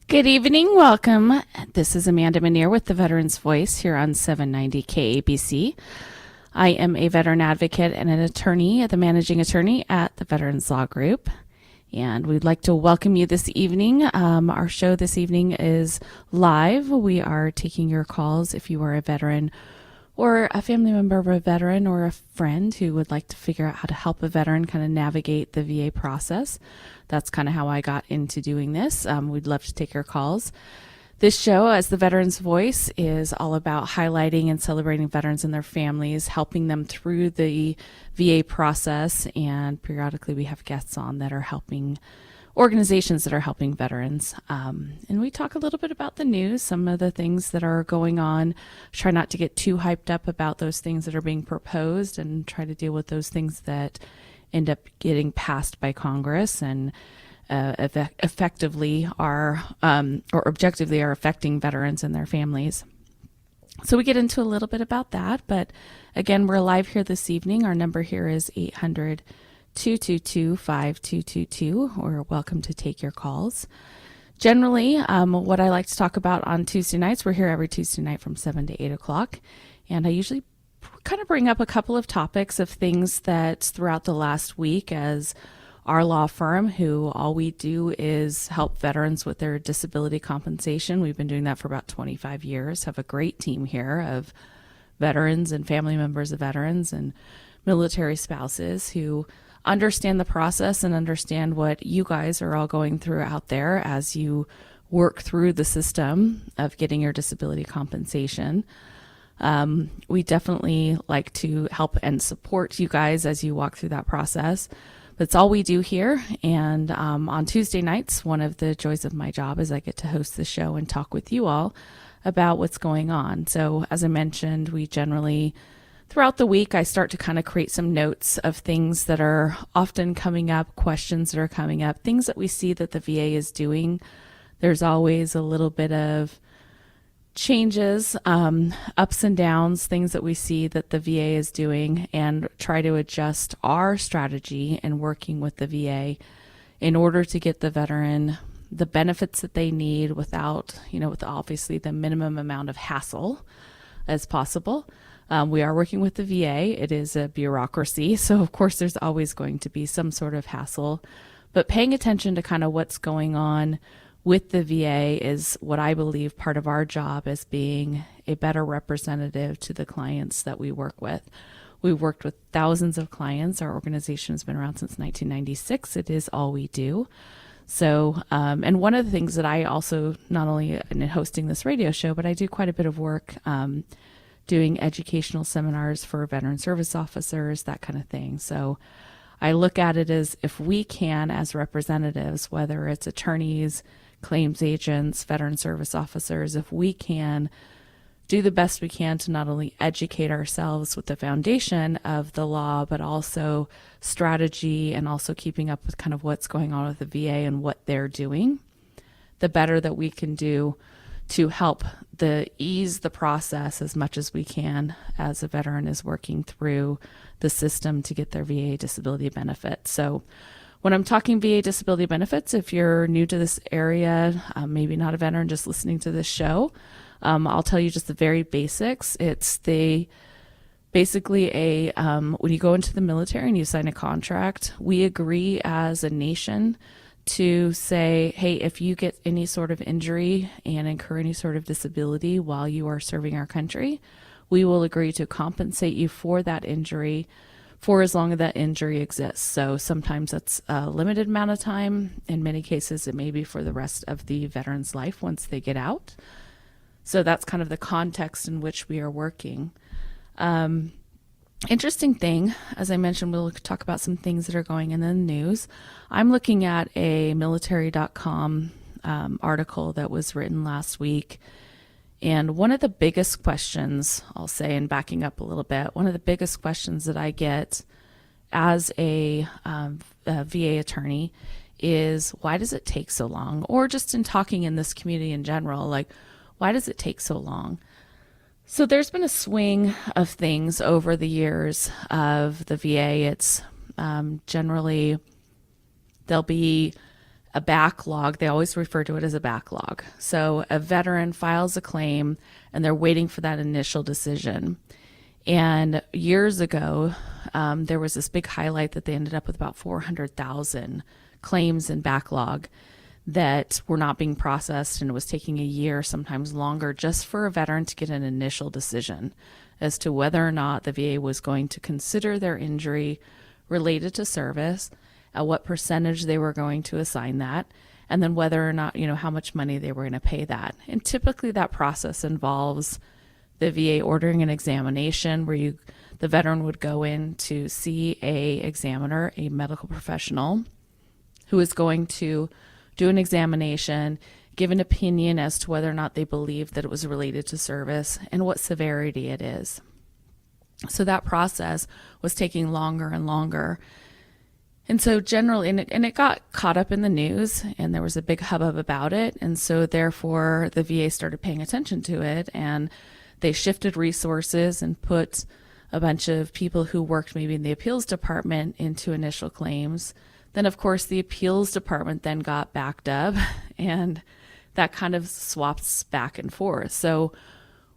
Good evening. Welcome. This is Amanda Manier with the Veterans Voice here on 790 KABC. I am a veteran advocate and an attorney, the managing attorney at the Veterans Law Group. And we'd like to welcome you this evening. Our show this evening is live. We are taking your calls if you are a veteran or a family member of a veteran or a friend who would like to figure out how to help a veteran kind of navigate the VA process. That's kind of how I got into doing this. We'd love to take your calls. This show, as the Veterans Voice, is all about highlighting and celebrating veterans and their families, helping them through the VA process, and periodically we have guests on that are helping organizations that are helping veterans. And we talk a little bit about the news, some of the things that are going on. Try not to get too hyped up about those things that are being proposed and try to deal with those things that end up getting passed by Congress and effectively are or objectively are affecting veterans and their families. So we get into a little bit about that, but again, we're live here this evening. Our number here is 800-222-5222, or welcome to take your calls. Generally, what I like to talk about on Tuesday nights, we're here every Tuesday night from 7 to 8 o'clock, and I usually kind of bring up a couple of topics of things that throughout the last week, as our law firm, who all we do is help veterans with their disability compensation. We've been doing that for about 25 years, have a great team here of veterans and family members of veterans and military spouses who understand the process and understand what you guys are all going through out there as you work through the system of getting your disability compensation. We definitely like to help and support you guys as you walk through that process. That's all we do here. And on Tuesday nights, one of the joys of my job is I get to host the show and talk with you all about what's going on. So as I mentioned, we generally, throughout the week, I start to kind of create some notes of things that are often coming up, questions that are coming up, things that we see that the VA is doing. There's always a little bit of changes, ups and downs, things that we see that the VA is doing, and try to adjust our strategy in working with the VA in order to get the veteran the benefits that they need without, with obviously the minimum amount of hassle as possible. We are working with the VA. It is a bureaucracy, so of course there's always going to be some sort of hassle, but paying attention to kind of what's going on with the VA is what I believe part of our job as being a better representative to the clients that we work with. We've worked with thousands of clients. Our organization has been around since 1996. It is all we do. So, and one of the things that I also, not only in hosting this radio show, but I do quite a bit of work doing educational seminars for veteran service officers, that kind of thing. So I look at it as if we can, as representatives, whether it's attorneys, claims agents, veteran service officers, if we can do the best we can to not only educate ourselves with the foundation of the law, but also strategy and also keeping up with kind of what's going on with the VA and what they're doing, the better that we can do to help ease the process as much as we can as a veteran is working through the system to get their VA disability benefit. So when I'm talking VA disability benefits, if you're new to this area, maybe not a veteran, just listening to this show, I'll tell you just the very basics. It's basically when you go into the military and you sign a contract, we agree as a nation to say, hey, if you get any sort of injury and incur any sort of disability while you are serving our country, we will agree to compensate you for that injury for as long as that injury exists. So sometimes that's a limited amount of time. In many cases, it may be for the rest of the veteran's life once they get out. So that's kind of the context in which we are working. Interesting thing, as I mentioned, we'll talk about some things that are going in the news. I'm looking at a military.com article that was written last week. And one of the biggest questions, I'll say, and backing up a little bit, one of the biggest questions that I get as a VA attorney is, why does it take so long? Or just in talking in this community in general, like, why does it take so long? So there's been a swing of things over the years of the VA. It's generally, there'll be a backlog. They always refer to it as a backlog. So a veteran files a claim and they're waiting for that initial decision. And years ago, there was this big highlight that they ended up with about 400,000 claims in backlog that were not being processed, and it was taking a year, sometimes longer, just for a veteran to get an initial decision as to whether or not the VA was going to consider their injury related to service, at what percentage they were going to assign that, and then whether or not, how much money they were going to pay that. And typically that process involves the VA ordering an examination where the veteran would go in to see a examiner, a medical professional, who is going to do an examination, give an opinion as to whether or not they believe that it was related to service and what severity it is. So that process was taking longer and longer. And so generally, and it got caught up in the news, and there was a big hubbub about it. And so therefore, the VA started paying attention to it, and they shifted resources and put a bunch of people who worked maybe in the appeals department into initial claims. Then, of course, the appeals department then got backed up, and that kind of swaps back and forth. So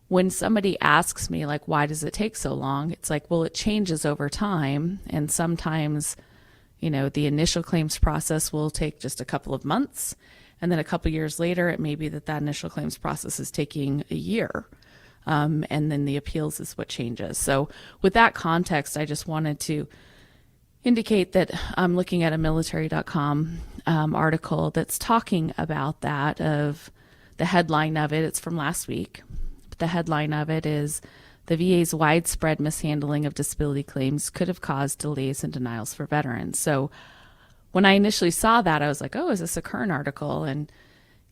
when somebody asks me, like, why does it take so long? It's like, well, it changes over time. And sometimes, the initial claims process will take just a couple of months. And then a couple of years later, it may be that initial claims process is taking a year. And then the appeals is what changes. So with that context, I just wanted to indicate that I'm looking at a military.com article that's talking about that, of the headline of it. It's from last week. But the headline of it is, the VA's widespread mishandling of disability claims could have caused delays and denials for veterans. So when I initially saw that, I was like, oh, is this a current article? And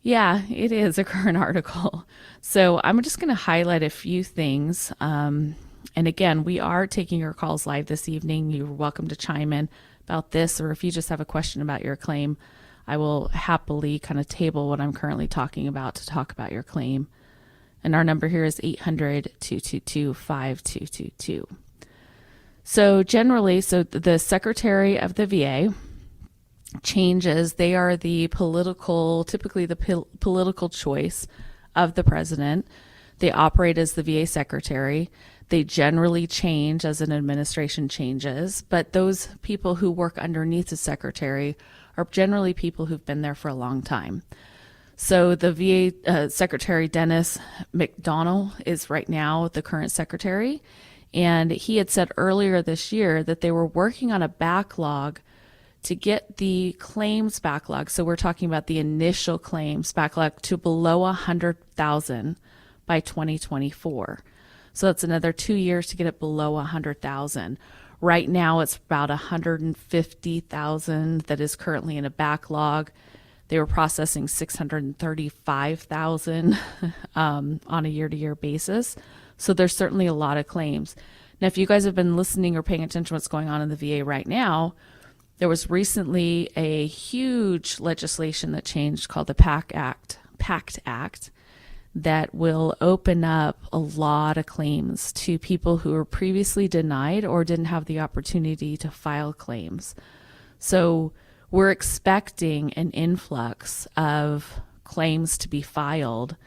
yeah, it is a current article. So I'm just going to highlight a few things. And again, we are taking your calls live this evening. You're welcome to chime in about this, or if you just have a question about your claim, I will happily kind of table what I'm currently talking about to talk about your claim. And our number here is 800-222-5222. So generally, the Secretary of the VA changes. They are typically the political choice of the president. They operate as the VA secretary. They generally change as an administration changes, but those people who work underneath the secretary are generally people who've been there for a long time. So the VA Secretary Dennis McDonnell is right now the current secretary, and he had said earlier this year that they were working on a backlog to get the claims backlog. So we're talking about the initial claims backlog to below 100,000 by 2024. So that's another 2 years to get it below 100,000. Right now, it's about 150,000 that is currently in a backlog. They were processing 635,000 on a year-to-year basis. So there's certainly a lot of claims. Now, if you guys have been listening or paying attention to what's going on in the VA right now, there was recently a huge legislation that changed called the PACT Act that will open up a lot of claims to people who were previously denied or didn't have the opportunity to file claims. So we're expecting an influx of claims to be filed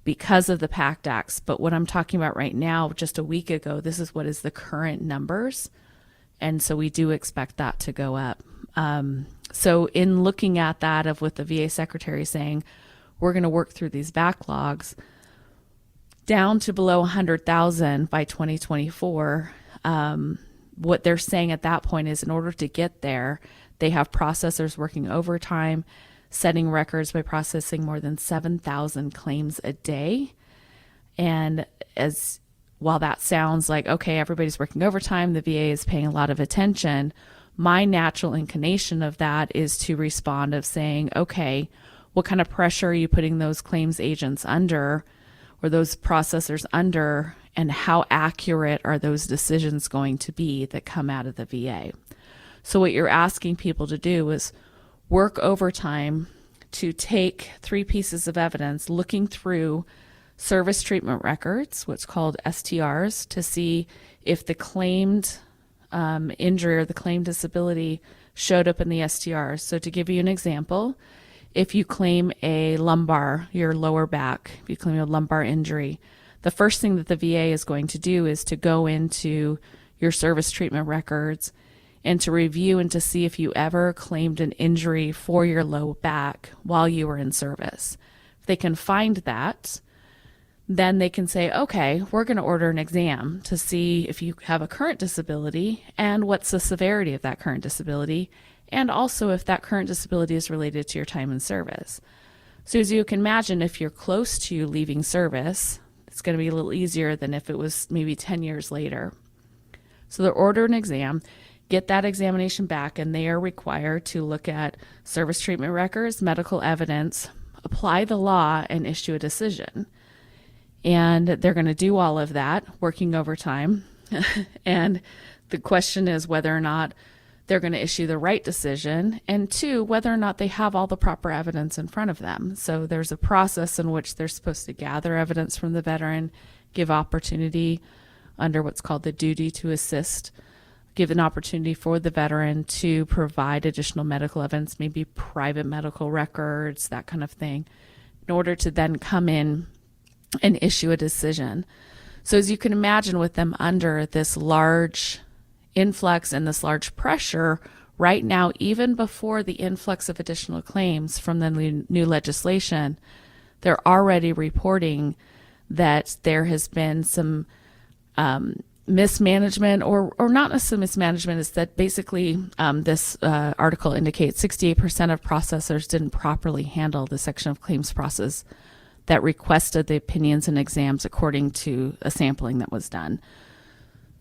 because of the PACT Acts. But what I'm talking about right now, just a week ago, this is what is the current numbers. And so we do expect that to go up. So in looking at that, with the VA secretary saying, we're going to work through these backlogs down to below 100,000 by 2024. What they're saying at that point is, in order to get there, they have processors working overtime, setting records by processing more than 7,000 claims a day. And while that sounds like, okay, everybody's working overtime, the VA is paying a lot of attention, my natural inclination of that is to respond of saying, okay, what kind of pressure are you putting those claims agents under, or those processors under, and how accurate are those decisions going to be that come out of the VA? So what you're asking people to do is work overtime to take 3 pieces of evidence, looking through service treatment records, what's called STRs, to see if the claimed injury or the claimed disability showed up in the STR. So to give you an example, if you claim a lumbar, your lower back, if you claim a lumbar injury, the first thing that the VA is going to do is to go into your service treatment records and to review and to see if you ever claimed an injury for your low back while you were in service. If they can find that, then they can say, okay, we're going to order an exam to see if you have a current disability and what's the severity of that current disability, and also if that current disability is related to your time in service. So as you can imagine, if you're close to leaving service, it's going to be a little easier than if it was maybe 10 years later. So they'll order an exam, get that examination back, and they are required to look at service treatment records, medical evidence, apply the law, and issue a decision. And they're going to do all of that, working overtime. And the question is whether or not they're going to issue the right decision, and two, whether or not they have all the proper evidence in front of them. So there's a process in which they're supposed to gather evidence from the veteran, give opportunity under what's called the duty to assist, give an opportunity for the veteran to provide additional medical evidence, maybe private medical records, that kind of thing, in order to then come in and issue a decision. So as you can imagine, with them under this large influx and this large pressure right now, even before the influx of additional claims from the new legislation, they're already reporting that there has been some mismanagement, or not necessarily mismanagement, is that basically this article indicates 68% of processors didn't properly handle the section of claims process that requested the opinions and exams according to a sampling that was done.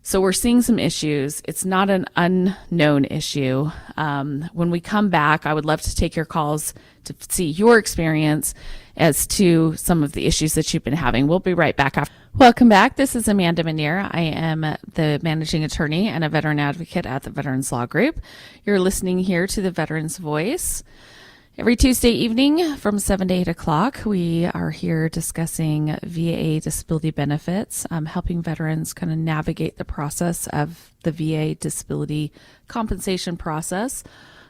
So we're seeing some issues. It's not an unknown issue. When we come back, I would love to take your calls to see your experience as to some of the issues that you've been having. We'll be right back after. Welcome back. This is Amanda Manier. I am the managing attorney and a veteran advocate at the Veterans Law Group. You're listening here to the Veterans Voice. Every Tuesday evening from 7 to 8 o'clock, we are here discussing VA disability benefits, helping veterans kind of navigate the process of the VA disability compensation process,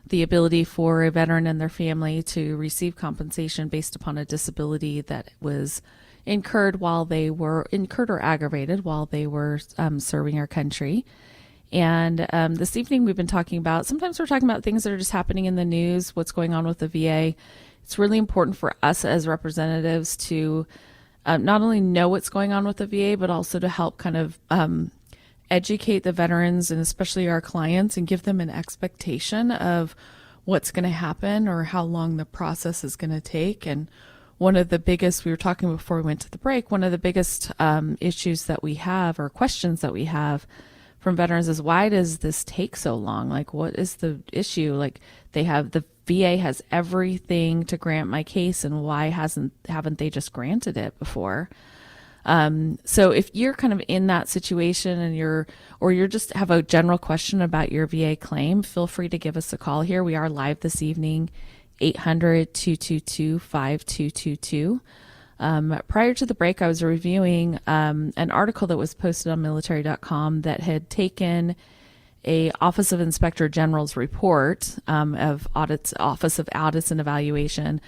the ability for a veteran and their family to receive compensation based upon a disability that was incurred or aggravated while they were serving our country. And this evening we've been talking about, sometimes we're talking about things that are just happening in the news, what's going on with the VA. It's really important for us as representatives to not only know what's going on with the VA, but also to help kind of educate the veterans and especially our clients and give them an expectation of what's going to happen or how long the process is going to take. And one of the biggest, we were talking before we went to the break, one of the biggest issues that we have, or questions that we have from veterans, is why does this take so long? Like, what is the issue? Like, the VA has everything to grant my case, and why haven't they just granted it before? So if you're kind of in that situation and you're just have a general question about your VA claim, feel free to give us a call here. We are live this evening, 800-222-5222. Prior to the break, I was reviewing an article that was posted on military.com that had taken a Office of Inspector General's report of Office of Audits and Evaluation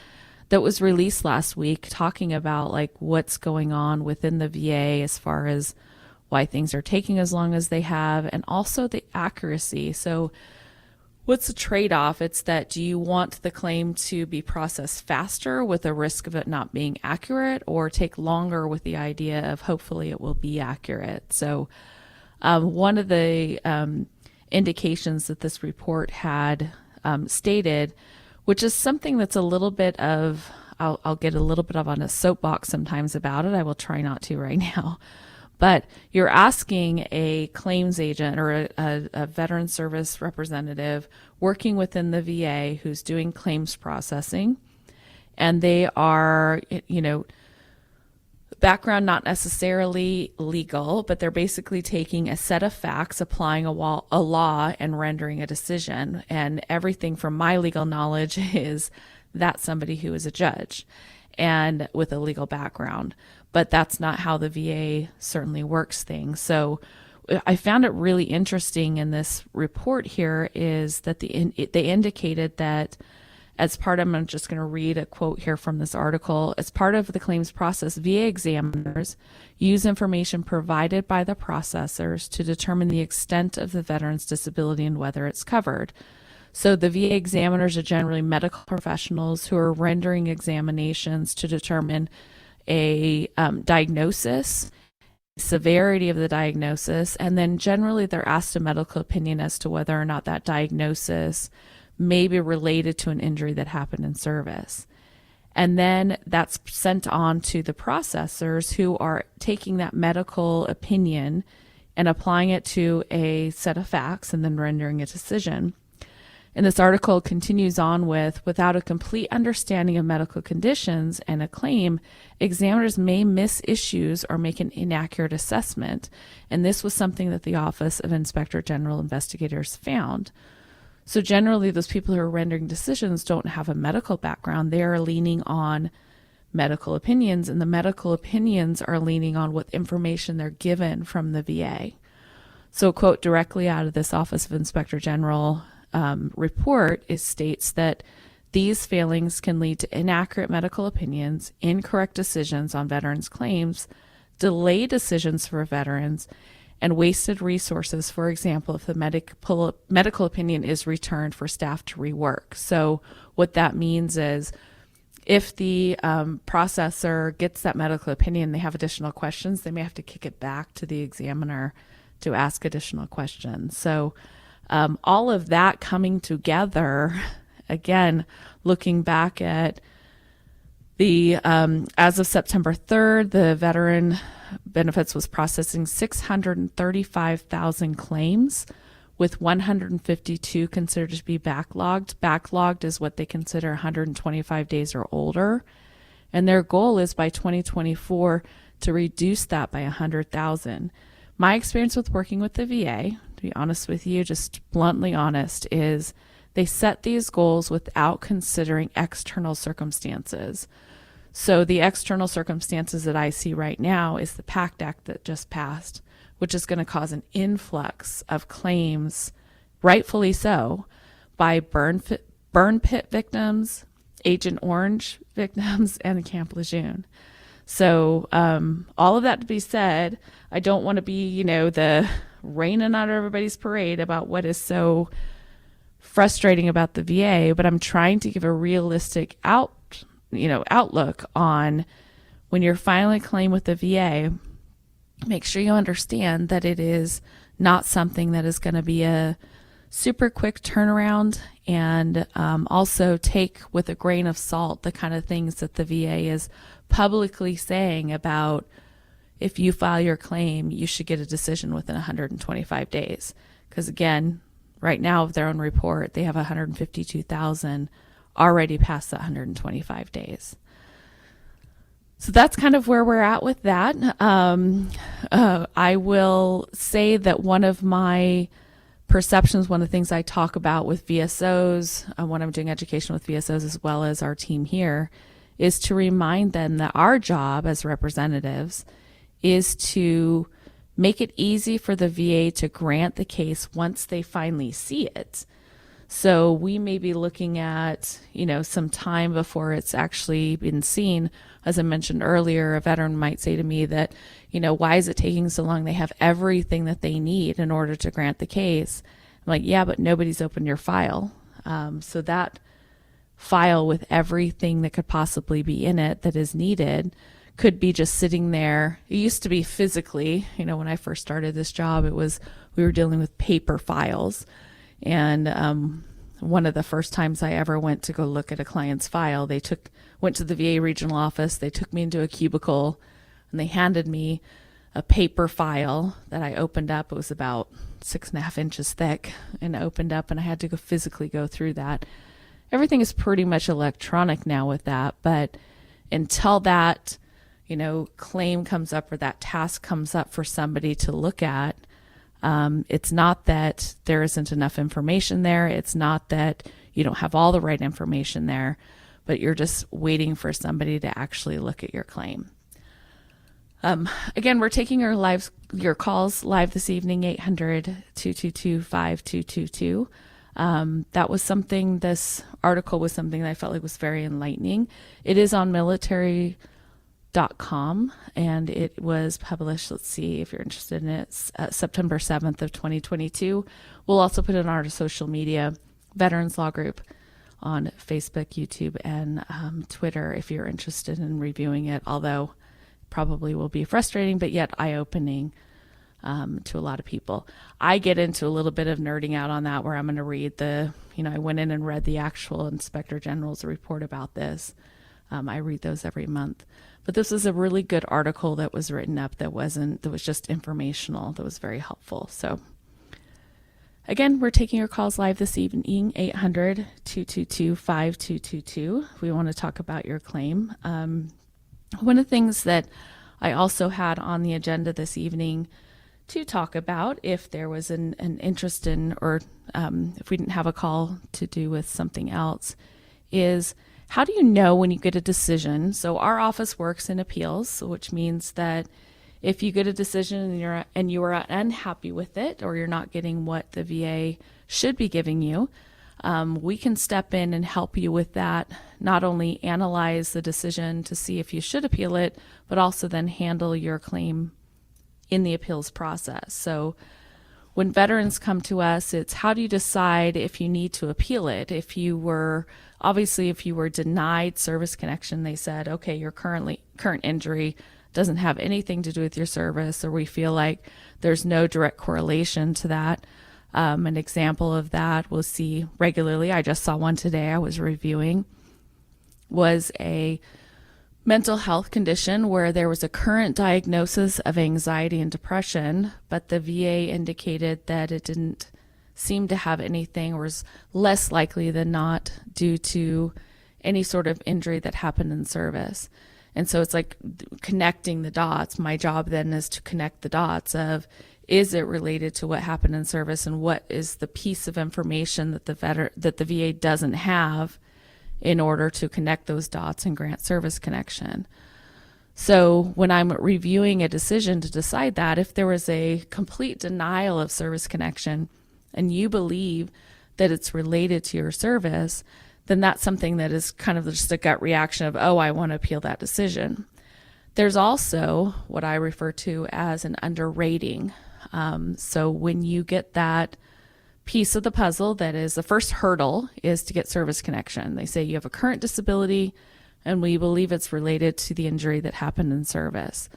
that was released last week, talking about like what's going on within the VA as far as why things are taking as long as they have, and also the accuracy. So what's the trade-off? It's that, do you want the claim to be processed faster with a risk of it not being accurate, or take longer with the idea of hopefully it will be accurate? So one of the indications that this report had stated, which is something that's a little bit of, I'll get a little bit of on a soapbox sometimes about it. I will try not to right now. But you're asking a claims agent or a veteran service representative working within the VA who's doing claims processing, and they are, background not necessarily legal, but they're basically taking a set of facts, applying a law, and rendering a decision. And everything from my legal knowledge is that's somebody who is a judge and with a legal background. But that's not how the VA certainly works things. So I found it really interesting in this report here is that they indicated that as part of, I'm just going to read a quote here from this article, as part of the claims process, VA examiners use information provided by the processors to determine the extent of the veteran's disability and whether it's covered. So the VA examiners are generally medical professionals who are rendering examinations to determine a diagnosis, severity of the diagnosis, and then generally they're asked a medical opinion as to whether or not that diagnosis may be related to an injury that happened in service. And then that's sent on to the processors who are taking that medical opinion and applying it to a set of facts and then rendering a decision. And this article continues on with, without a complete understanding of medical conditions and a claim, examiners may miss issues or make an inaccurate assessment. And this was something that the Office of Inspector General investigators found. So generally, those people who are rendering decisions don't have a medical background. They are leaning on medical opinions, and the medical opinions are leaning on what information they're given from the VA. So a quote directly out of this Office of Inspector General report states that these failings can lead to inaccurate medical opinions, incorrect decisions on veterans' claims, delay decisions for veterans, and wasted resources. For example, if the medical opinion is returned for staff to rework. So what that means is if the processor gets that medical opinion, they have additional questions, they may have to kick it back to the examiner to ask additional questions. So all of that coming together, again, looking back at the, as of September 3rd, the Veteran Benefits was processing 635,000 claims, with 152 considered to be backlogged. Backlogged is what they consider 125 days or older. And their goal is by 2024 to reduce that by 100,000. My experience with working with the VA, to be honest with you, just bluntly honest, is they set these goals without considering external circumstances. So the external circumstances that I see right now is the PACT Act that just passed, which is going to cause an influx of claims, rightfully so, by burn pit victims, Agent Orange victims, and Camp Lejeune. So all of that to be said, I don't want to be, the raining on everybody's parade about what is so frustrating about the VA, but I'm trying to give a realistic outlook on when you're filing a claim with the VA. Make sure you understand that it is not something that is going to be a super quick turnaround, and also take with a grain of salt the kind of things that the VA is publicly saying about if you file your claim, you should get a decision within 125 days. Because again, right now with their own report, they have 152,000 already past the 125 days. So that's kind of where we're at with that. I will say that one of my perceptions, one of the things I talk about with VSOs, when I'm doing education with VSOs as well as our team here, is to remind them that our job as representatives is to make it easy for the VA to grant the case once they finally see it. So we may be looking at, some time before it's actually been seen. As I mentioned earlier, a veteran might say to me that, why is it taking so long? They have everything that they need in order to grant the case. I'm like, yeah, but nobody's opened your file. So that file with everything that could possibly be in it that is needed could be just sitting there. It used to be physically, when I first started this job, we were dealing with paper files. And one of the first times I ever went to go look at a client's file, went to the VA regional office, they took me into a cubicle, and they handed me a paper file that I opened up. It was about 6.5 inches thick, and opened up, and I had to physically go through that. Everything is pretty much electronic now with that, but until that, claim comes up or that task comes up for somebody to look at, it's not that there isn't enough information there. It's not that you don't have all the right information there, but you're just waiting for somebody to actually look at your claim. Again, we're taking your calls live this evening, 800-222-5222. That was something, this article was something that I felt like was very enlightening. It is on military.com and it was published, let's see if you're interested in it, September 7th of 2022. We'll also put it on our social media, Veterans Law Group, on Facebook, YouTube, and Twitter if you're interested in reviewing it, although probably will be frustrating, but yet eye-opening to a lot of people. I get into a little bit of nerding out on that where I'm going to read I went in and read the actual Inspector General's report about this. I read those every month. But this is a really good article that was written up that was just informational, that was very helpful. So again, we're taking your calls live this evening, 800-222-5222. We want to talk about your claim. One of the things that I also had on the agenda this evening to talk about, if there was an interest in, or if we didn't have a call to do with something else, is how do you know when you get a decision? So our office works in appeals, which means that if you get a decision and you are unhappy with it, or you're not getting what the VA should be giving you, we can step in and help you with that, not only analyze the decision to see if you should appeal it, but also then handle your claim in the appeals process. So when veterans come to us, it's how do you decide if you need to appeal it? If you were denied service connection, they said, okay, your current injury doesn't have anything to do with your service, or we feel like there's no direct correlation to that. An example of that we'll see regularly, I just saw one today I was reviewing, was a mental health condition where there was a current diagnosis of anxiety and depression, but the VA indicated that it didn't seem to have anything, or was less likely than not due to any sort of injury that happened in service. And so it's like connecting the dots. My job then is to connect the dots of, is it related to what happened in service, and what is the piece of information that the VA doesn't have in order to connect those dots and grant service connection. So when I'm reviewing a decision to decide that, if there was a complete denial of service connection and you believe that it's related to your service, then that's something that is kind of just a gut reaction of, oh, I want to appeal that decision. There's also what I refer to as an underrating. So when you get that piece of the puzzle, that is the first hurdle, is to get service connection. They say you have a current disability and we believe it's related to the injury that happened in service.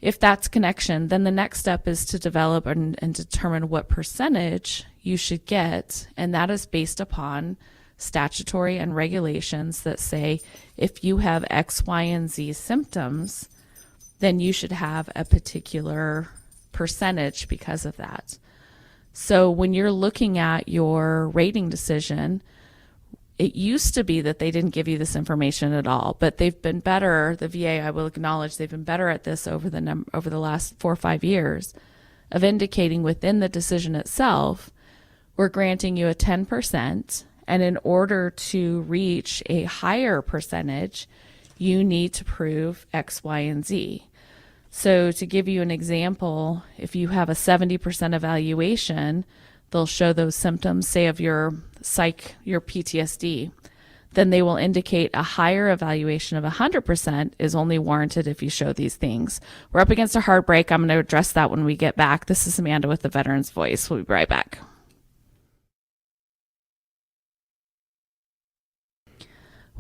If that's connection, then the next step is to develop and determine what percentage you should get, and that is based upon statutory and regulations that say if you have X, Y, and Z symptoms, then you should have a particular percentage because of that. So when you're looking at your rating decision, it used to be that they didn't give you this information at all, but they've been better. The VA, I will acknowledge, they've been better at this over the last 4 or 5 years of indicating within the decision itself, we're granting you a 10%, and in order to reach a higher percentage, you need to prove X, Y, and Z. So to give you an example, if you have a 70% evaluation, they'll show those symptoms, say of your PTSD, then they will indicate a higher evaluation of 100% is only warranted if you show these things. We're up against a hard break. I'm going to address that when we get back. This is Amanda with the Veterans Voice. We'll be right back.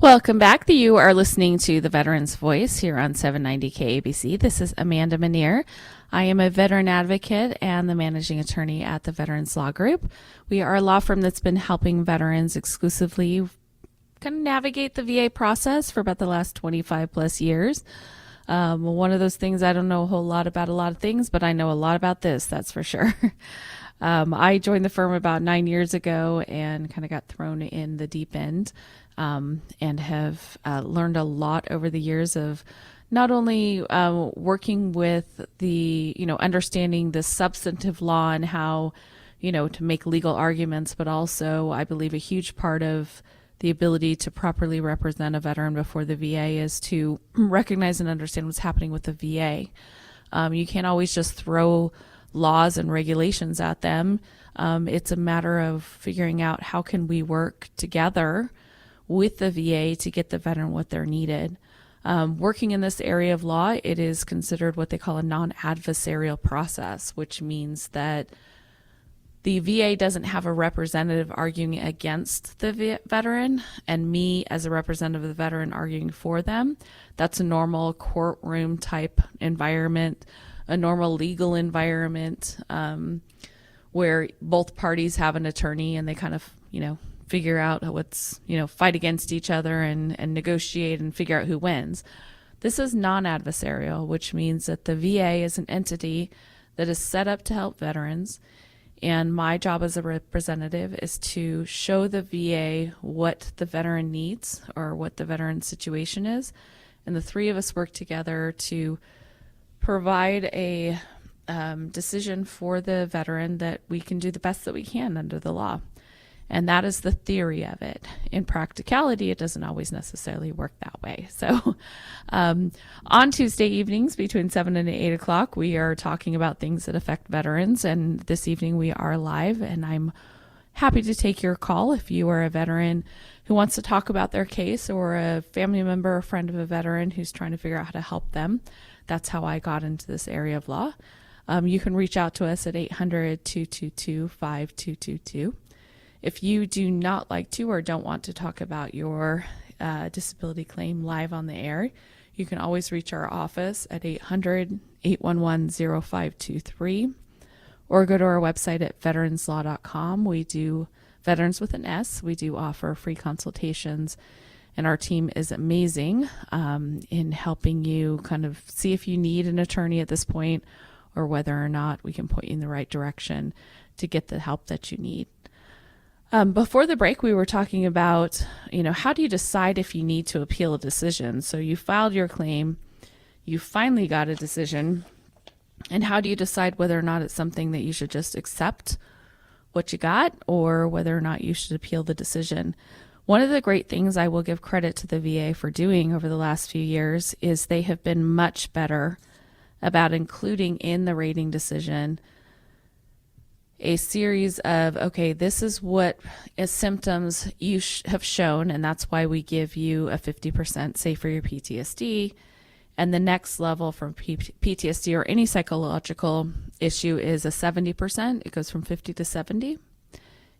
Welcome back. You are listening to the Veterans Voice here on 790 KABC. This is Amanda Manier. I am a veteran advocate and the managing attorney at the Veterans Law Group. We are a law firm that's been helping veterans exclusively kind of navigate the VA process for about the last 25 plus years. One of those things, I don't know a whole lot about a lot of things, but I know a lot about this, that's for sure. I joined the firm about 9 years ago and kind of got thrown in the deep end. And have learned a lot over the years of not only working with the, understanding the substantive law and how, to make legal arguments, but also I believe a huge part of the ability to properly represent a veteran before the VA is to recognize and understand what's happening with the VA. You can't always just throw laws and regulations at them. It's a matter of figuring out how can we work together with the VA to get the veteran what they're needed. Working in this area of law, it is considered what they call a non-adversarial process, which means that the VA doesn't have a representative arguing against the veteran and me as a representative of the veteran arguing for them. That's a normal courtroom type environment, a normal legal environment where both parties have an attorney and they kind of, figure out what's, fight against each other and negotiate and figure out who wins. This is non-adversarial, which means that the VA is an entity that is set up to help veterans. And my job as a representative is to show the VA what the veteran needs or what the veteran's situation is. And the three of us work together to provide a decision for the veteran that we can do the best that we can under the law. And that is the theory of it. In practicality, it doesn't always necessarily work that way. So on Tuesday evenings between 7 and 8 o'clock, we are talking about things that affect veterans. And this evening we are live, and I'm happy to take your call if you are a veteran who wants to talk about their case or a family member or friend of a veteran who's trying to figure out how to help them. That's how I got into this area of law. You can reach out to us at 800-222-5222. If you do not like to or don't want to talk about your disability claim live on the air, you can always reach our office at 800-811-0523 or go to our website at veteranslaw.com. We do veterans with an S. We do offer free consultations, and our team is amazing in helping you kind of see if you need an attorney at this point or whether or not we can point you in the right direction to get the help that you need. Before the break, we were talking about, how do you decide if you need to appeal a decision? So you filed your claim, you finally got a decision, and how do you decide whether or not it's something that you should just accept what you got or whether or not you should appeal the decision? One of the great things I will give credit to the VA for doing over the last few years is they have been much better about including in the rating decision a series of, okay, this is what symptoms you have shown, and that's why we give you a 50%, say, for your PTSD. And the next level from PTSD or any psychological issue is a 70%. It goes from 50 to 70.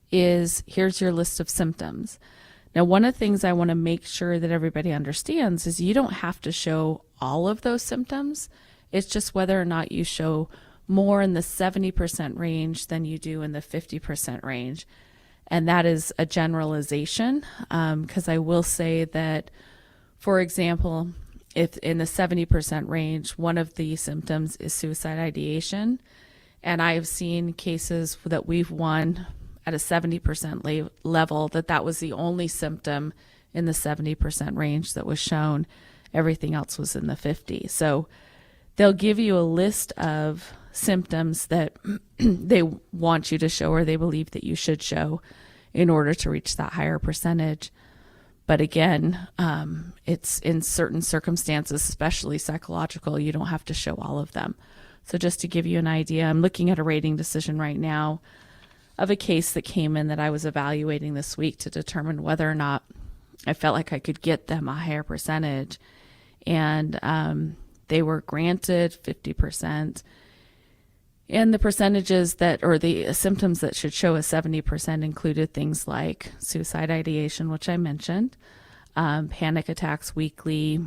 Here's your list of symptoms. Now, one of the things I want to make sure that everybody understands is you don't have to show all of those symptoms. It's just whether or not you show more in the 70% range than you do in the 50% range. And that is a generalization, because I will say that, for example, if in the 70% range, one of the symptoms is suicide ideation, and I have seen cases that we've won at a 70% level that was the only symptom in the 70% range that was shown. Everything else was in the 50. So they'll give you a list of symptoms that they want you to show or they believe that you should show in order to reach that higher percentage. But again, it's in certain circumstances, especially psychological, you don't have to show all of them. So just to give you an idea, I'm looking at a rating decision right now of a case that came in that I was evaluating this week to determine whether or not I felt like I could get them a higher percentage. And they were granted 50%. And the percentages or the symptoms that should show a 70% included things like suicide ideation, which I mentioned, panic attacks weekly,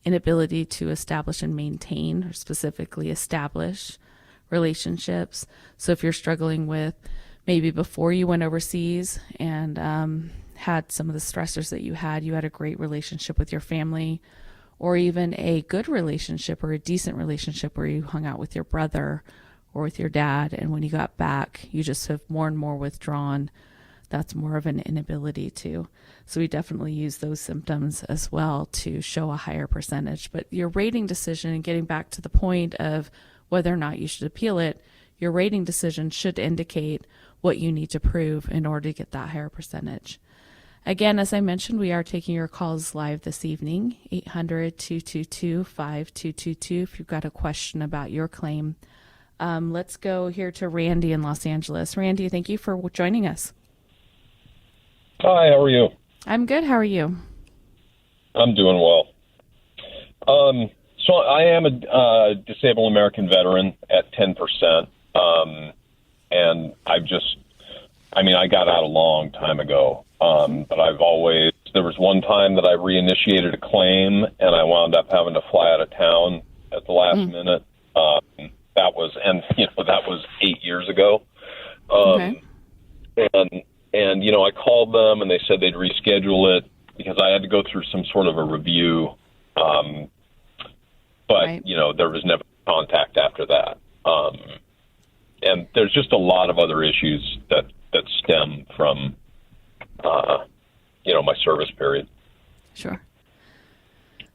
inability to establish and maintain, or specifically establish relationships. So if you're struggling with maybe before you went overseas and had some of the stressors that you had a great relationship with your family, or even a good relationship or a decent relationship where you hung out with your brother or with your dad, and when you got back, you just have more and more withdrawn. That's more of an inability to. So we definitely use those symptoms as well to show a higher percentage. But your rating decision, and getting back to the point of whether or not you should appeal it, your rating decision should indicate what you need to prove in order to get that higher percentage. Again, as I mentioned, we are taking your calls live this evening, 800-222-5222 if you've got a question about your claim. Let's go here to Randy in Los Angeles. Randy, thank you for joining us. Hi, how are you? I'm good. How are you? I'm doing well. So I am a disabled American veteran at 10%. And I got out a long time ago. But there was one time that I reinitiated a claim and I wound up having to fly out of town at the last minute. That was 8 years ago. Okay. And I called them and they said they'd reschedule it because I had to go through some sort of a review. But Right. There was never contact after that. And there's just a lot of other issues that stem from, my service period. Sure.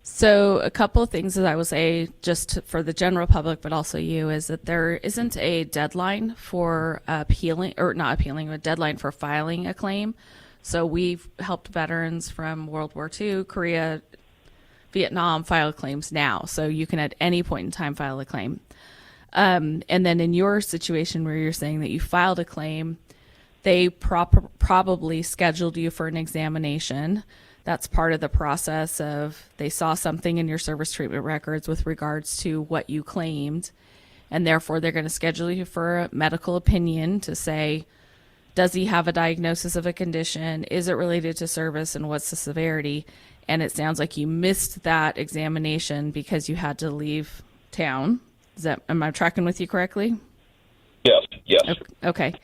So a couple of things that I will say just for the general public, but also you, is that there isn't a deadline for a deadline for filing a claim. So we've helped veterans from World War II, Korea, Vietnam file claims now. So you can at any point in time file a claim. And then in your situation where you're saying that you filed a claim, they probably scheduled you for an examination. That's part of the process of they saw something in your service treatment records with regards to what you claimed, and therefore they're going to schedule you for a medical opinion to say, does he have a diagnosis of a condition? Is it related to service, and what's the severity? And it sounds like you missed that examination because you had to leave town. Am I tracking with you correctly? Yes. Okay.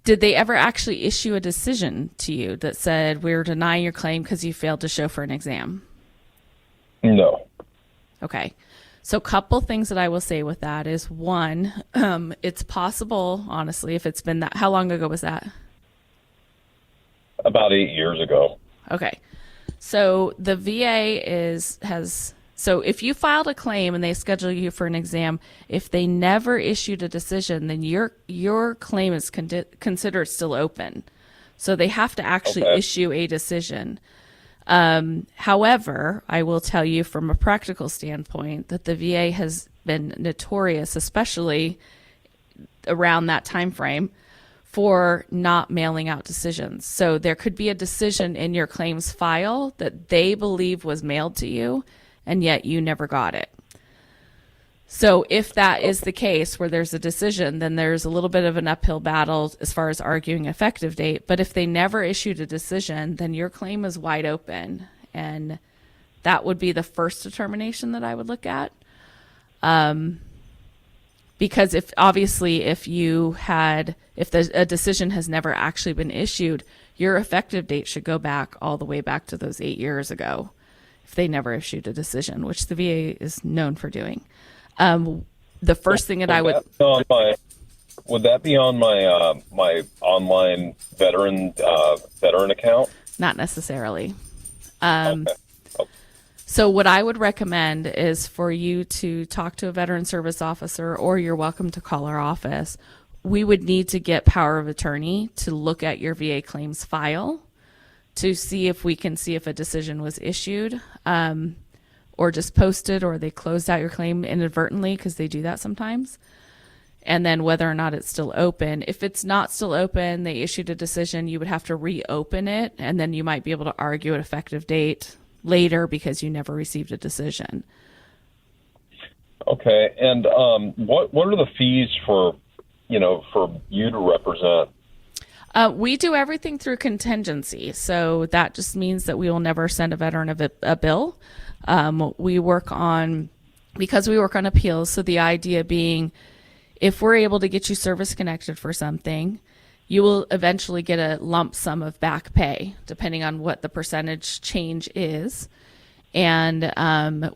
Did they ever actually issue a decision to you that said, we're denying your claim because you failed to show for an exam? No. Okay. So a couple things that I will say with that is, one, it's possible, honestly, if it's been how long ago was that? About 8 years ago. Okay. So the VA so if you filed a claim and they schedule you for an exam, if they never issued a decision, then your claim is considered still open. So they have to actually issue a decision. However, I will tell you from a practical standpoint that the VA has been notorious, especially around that time frame, for not mailing out decisions. So there could be a decision in your claims file that they believe was mailed to you, and yet you never got it. So if that is the case where there's a decision, then there's a little bit of an uphill battle as far as arguing effective date. But if they never issued a decision, then your claim is wide open. And that would be the first determination that I would look at. Because if a decision has never actually been issued, your effective date should go back all the way back to those 8 years ago if they never issued a decision, which the VA is known for doing. The first thing that would that be on my my online veteran account? Not necessarily. Okay. So what I would recommend is for you to talk to a veteran service officer, or you're welcome to call our office. We would need to get power of attorney to look at your VA claims file to see if a decision was issued, or just posted, or they closed out your claim inadvertently, because they do that sometimes. And then whether or not it's still open. If it's not still open, they issued a decision, you would have to reopen it, and then you might be able to argue an effective date later because you never received a decision. Okay. And what are the fees for you to represent? We do everything through contingency. So that just means that we will never send a veteran a bill. We work on appeals. So the idea being, if we're able to get you service connected for something, you will eventually get a lump sum of back pay, depending on what the percentage change is. And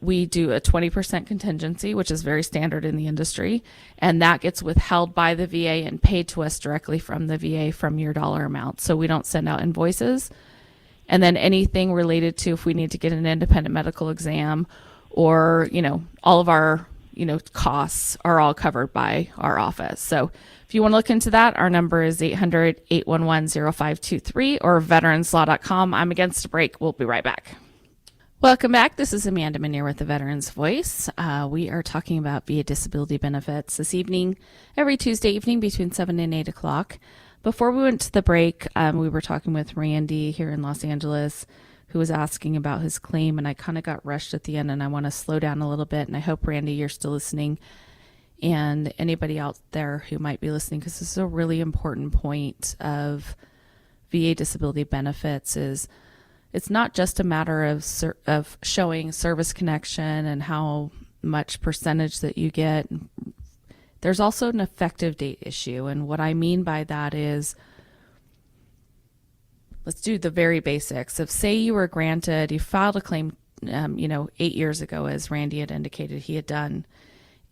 we do a 20% contingency, which is very standard in the industry. And that gets withheld by the VA and paid to us directly from the VA from your dollar amount. So we don't send out invoices. And then anything related to if we need to get an independent medical exam, or, all of our costs are all covered by our office. So if you want to look into that, our number is 800-811-0523 or veteranslaw.com. I'm against a break. We'll be right back. Welcome back. This is Amanda Manier with the Veterans Voice. We are talking about VA disability benefits this evening, every Tuesday evening between 7 and 8 o'clock. Before we went to the break, we were talking with Randy here in Los Angeles, who was asking about his claim, and I kind of got rushed at the end, and I want to slow down a little bit, and I hope, Randy, you're still listening, and anybody out there who might be listening, because this is a really important point of VA disability benefits. Is it's not just a matter of showing service connection and how much percentage that you get. There's also an effective date issue, and what I mean by that is, let's do the very basics. If, say, you filed a claim, 8 years ago, as Randy had indicated he had done,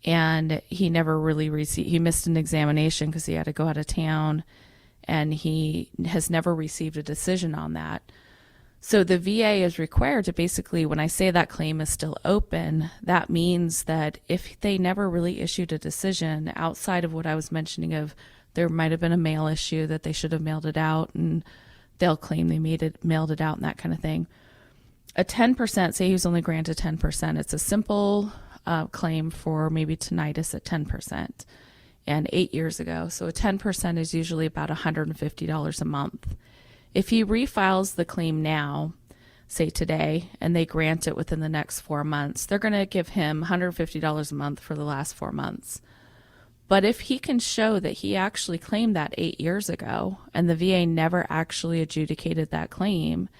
and he never really he missed an examination because he had to go out of town, and he has never received a decision on that. So the VA is required to basically, when I say that claim is still open, that means that if they never really issued a decision outside of what I was mentioning of there might have been a mail issue that they should have mailed it out, and they'll claim they mailed it out and that kind of thing. A 10%, say he was only granted 10%, it's a simple claim for maybe tinnitus at 10%, and 8 years ago. So a 10% is usually about $150 a month. If he refiles the claim now, say today, and they grant it within the next 4 months, they're going to give him $150 a month for the last 4 months. But if he can show that he actually claimed that 8 years ago and the VA never actually adjudicated that claim,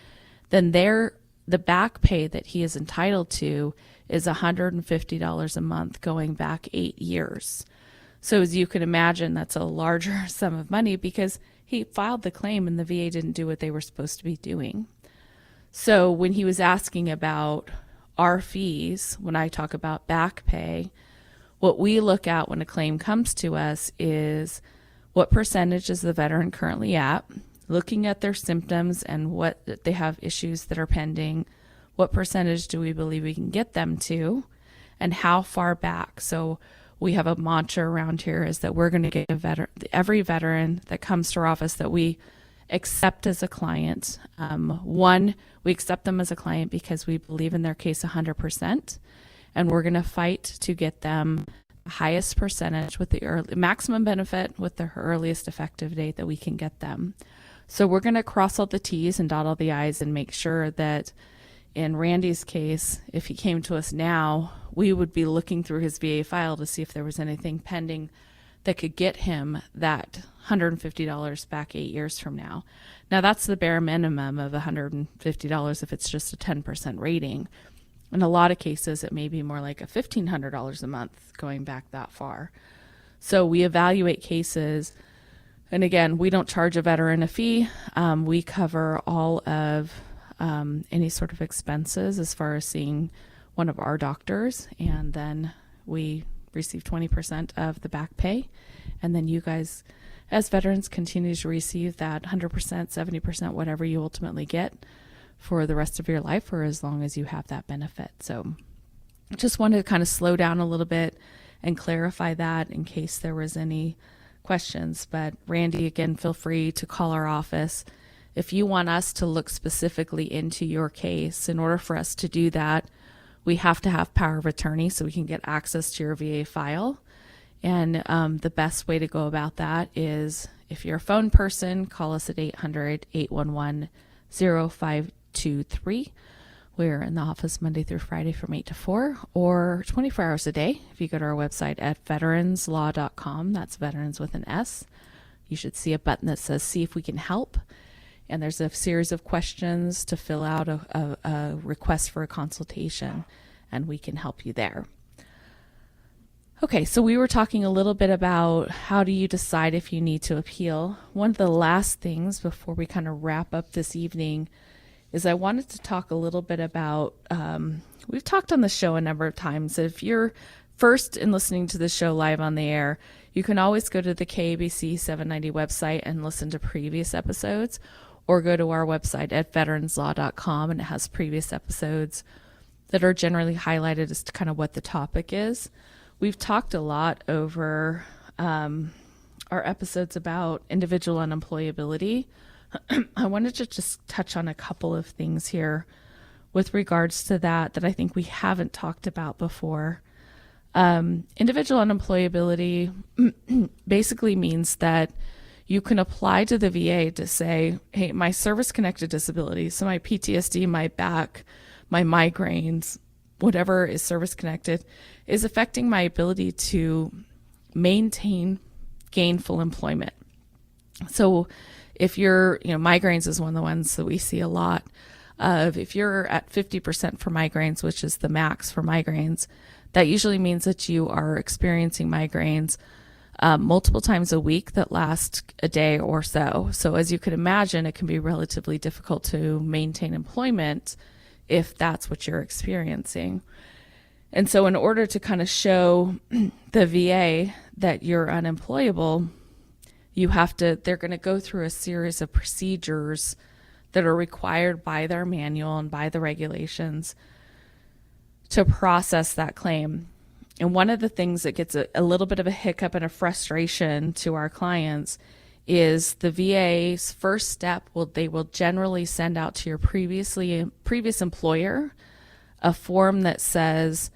then the back pay that he is entitled to is $150 a month going back 8 years. So as you can imagine, that's a larger sum of money because he filed the claim and the VA didn't do what they were supposed to be doing. So when he was asking about our fees, when I talk about back pay, what we look at when a claim comes to us is what percentage is the veteran currently at, looking at their symptoms and what they have issues that are pending, what percentage do we believe we can get them to, and how far back. So we have a mantra around here is that we're going to get every veteran that comes to our office that we accept as a client. One, we accept them as a client because we believe in their case 100%, and we're going to fight to get them the highest percentage with the maximum benefit with the earliest effective date that we can get them. So we're going to cross all the T's and dot all the I's and make sure that in Randy's case, if he came to us now, we would be looking through his VA file to see if there was anything pending that could get him that $150 back 8 years from now. Now, that's the bare minimum of $150 if it's just a 10% rating. In a lot of cases, it may be more like a $1,500 a month going back that far. So we evaluate cases, and again, we don't charge a veteran a fee. We cover all of any sort of expenses as far as seeing one of our doctors, and then we receive 20% of the back pay, and then you guys as veterans continue to receive that 100%, 70%, whatever you ultimately get for the rest of your life or as long as you have that benefit. So just wanted to kind of slow down a little bit and clarify that in case there was any questions. But Randy, again, feel free to call our office if you want us to look specifically into your case. In order for us to do that, we have to have power of attorney so we can get access to your VA file. And the best way to go about that is if you're a phone person, call us at 800-811-0523. We're in the office Monday through Friday from 8 to 4 or 24 hours a day. If you go to our website at veteranslaw.com, that's veterans with an S, you should see a button that says see if we can help. And there's a series of questions to fill out a request for a consultation, and we can help you there. Okay, so we were talking a little bit about how do you decide if you need to appeal. One of the last things before we kind of wrap up this evening is I wanted to talk a little bit about, we've talked on the show a number of times. If you're first in listening to the show live on the air, you can always go to the KABC 790 website and listen to previous episodes, or go to our website at veteranslaw.com, and it has previous episodes that are generally highlighted as to kind of what the topic is. we've talked a lot over our episodes about individual unemployability. I wanted to just touch on a couple of things here with regards to that I think we haven't talked about before. Individual unemployability basically means that you can apply to the VA to say, hey, my service-connected disability, so my PTSD, my back, my migraines, whatever is service-connected, is affecting my ability to maintain gainful employment. So if you're, migraines is one of the ones that we see a lot of. If you're at 50% for migraines, which is the max for migraines, that usually means that you are experiencing migraines multiple times a week that last a day or so. So as you can imagine, it can be relatively difficult to maintain employment if that's what you're experiencing. And so in order to kind of show the VA that you're unemployable, they're going to go through a series of procedures that are required by their manual and by the regulations to process that claim. And one of the things that gets a little bit of a hiccup and a frustration to our clients is the VA's first step they will generally send out to your previous employer a form that says,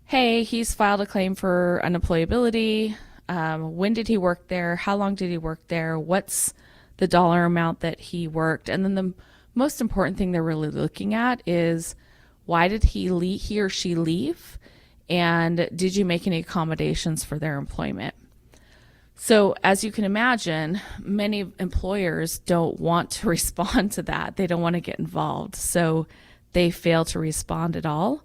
hey, he's filed a claim for unemployability. When did he work there? How long did he work there? What's the dollar amount that he worked? And then the most important thing they're really looking at is, why did he or she leave? And did you make any accommodations for their employment? So as you can imagine, many employers don't want to respond to that. They don't want to get involved. So they fail to respond at all.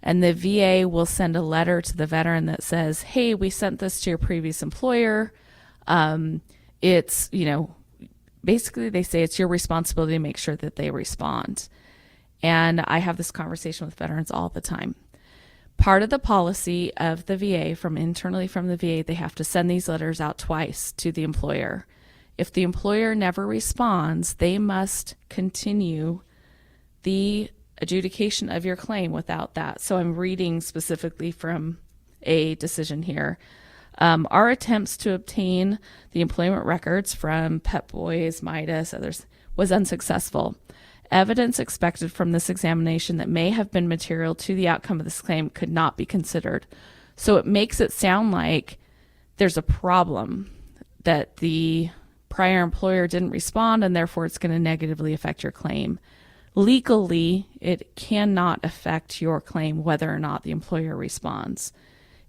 And the VA will send a letter to the veteran that says, hey, we sent this to your previous employer. It's, basically they say it's your responsibility to make sure that they respond. And I have this conversation with veterans all the time. Part of the policy of the VA, internally from the VA, they have to send these letters out twice to the employer. If the employer never responds, they must continue the adjudication of your claim without that. So I'm reading specifically from a decision here. Our attempts to obtain the employment records from Pep Boys, Midas, others was unsuccessful. Evidence expected from this examination that may have been material to the outcome of this claim could not be considered. So it makes it sound like there's a problem, that the prior employer didn't respond and therefore it's going to negatively affect your claim. Legally, it cannot affect your claim whether or not the employer responds.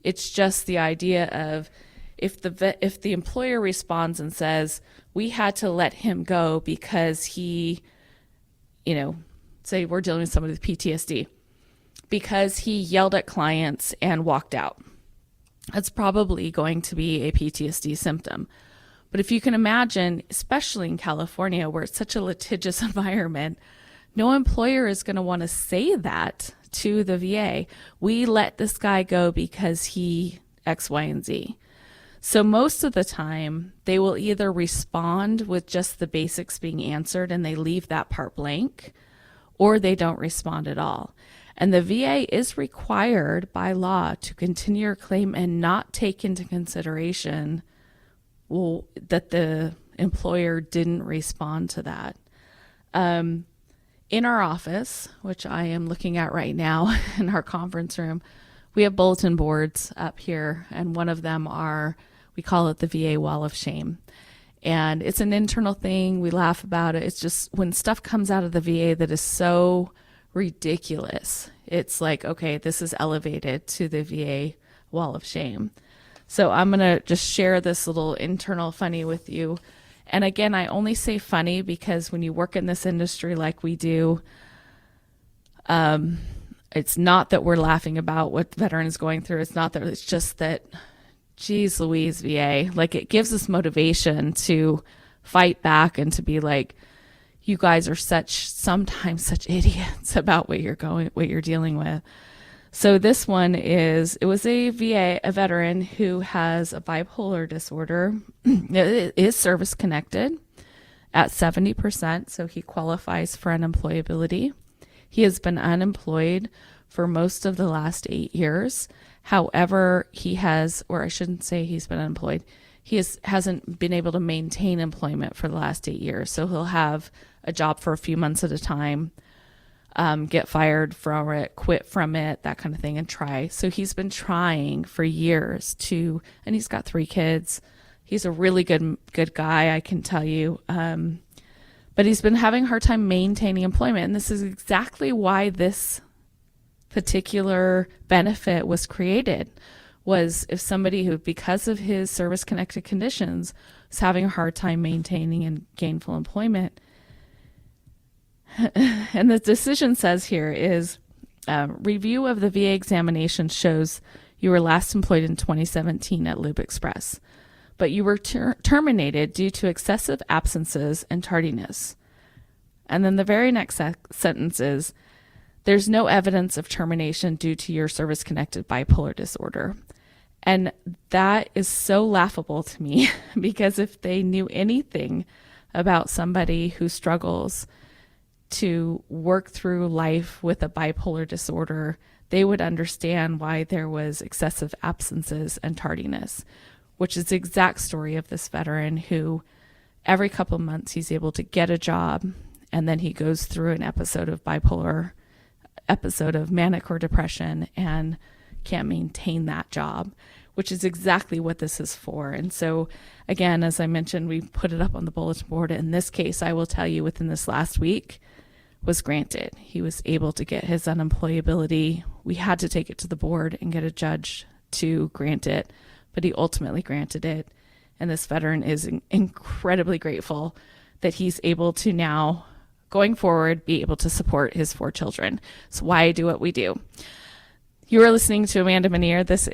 It's just the idea of if the employer responds and says, we had to let him go because he, say we're dealing with somebody with PTSD, because he yelled at clients and walked out. That's probably going to be a PTSD symptom. But if you can imagine, especially in California, where it's such a litigious environment, no employer is going to want to say that to the VA. We let this guy go because he X, Y, and Z. So most of the time, they will either respond with just the basics being answered and they leave that part blank, or they don't respond at all. And the VA is required by law to continue your claim and not take into consideration that the employer didn't respond to that. In our office, which I am looking at right now in our conference room, we have bulletin boards up here, and one of them we call it the VA Wall of Shame. And it's an internal thing. We laugh about it. It's just when stuff comes out of the VA that is so ridiculous, it's like, okay, this is elevated to the VA Wall of Shame. So I'm going to just share this little internal funny with you. And again, I only say funny because when you work in this industry like we do, it's not that we're laughing about what veterans going through. It's just that, geez Louise, VA, like it gives us motivation to fight back and to be like, you guys are sometimes such idiots about what you're dealing with. So this one it was a veteran who has a bipolar disorder. It is service connected at 70%, so he qualifies for unemployability. He has been unemployed for most of the last 8 years, However, he has, or I shouldn't say he's been unemployed, hasn't been able to maintain employment for the last 8 years. So he'll have a job for a few months at a time, get fired from it, quit from it, that kind of thing, and try. So he's been trying for years and he's got 3 kids. He's a really good guy, I can tell you. But he's been having a hard time maintaining employment. And this is exactly why this particular benefit was created, was if somebody who, because of his service-connected conditions, is having a hard time maintaining and gainful employment. And the decision says here is, review of the VA examination shows you were last employed in 2017 at Lube Express, but you were terminated due to excessive absences and tardiness. And then the very next sentence is, there's no evidence of termination due to your service-connected bipolar disorder. And that is so laughable to me, because if they knew anything about somebody who struggles to work through life with a bipolar disorder, they would understand why there was excessive absences and tardiness, which is the exact story of this veteran who every couple of months he's able to get a job, and then he goes through an episode of manic or depression and can't maintain that job, which is exactly what this is for. And so, again, as I mentioned, we put it up on the bulletin board. In this case, I will tell you, within this last week, was granted. He was able to get his unemployability. We had to take it to the board and get a judge to grant it, but he ultimately granted it. And this veteran is incredibly grateful that he's able to now, going forward, be able to support his 4 children. So why do what we do? You are listening to Amanda Manier. This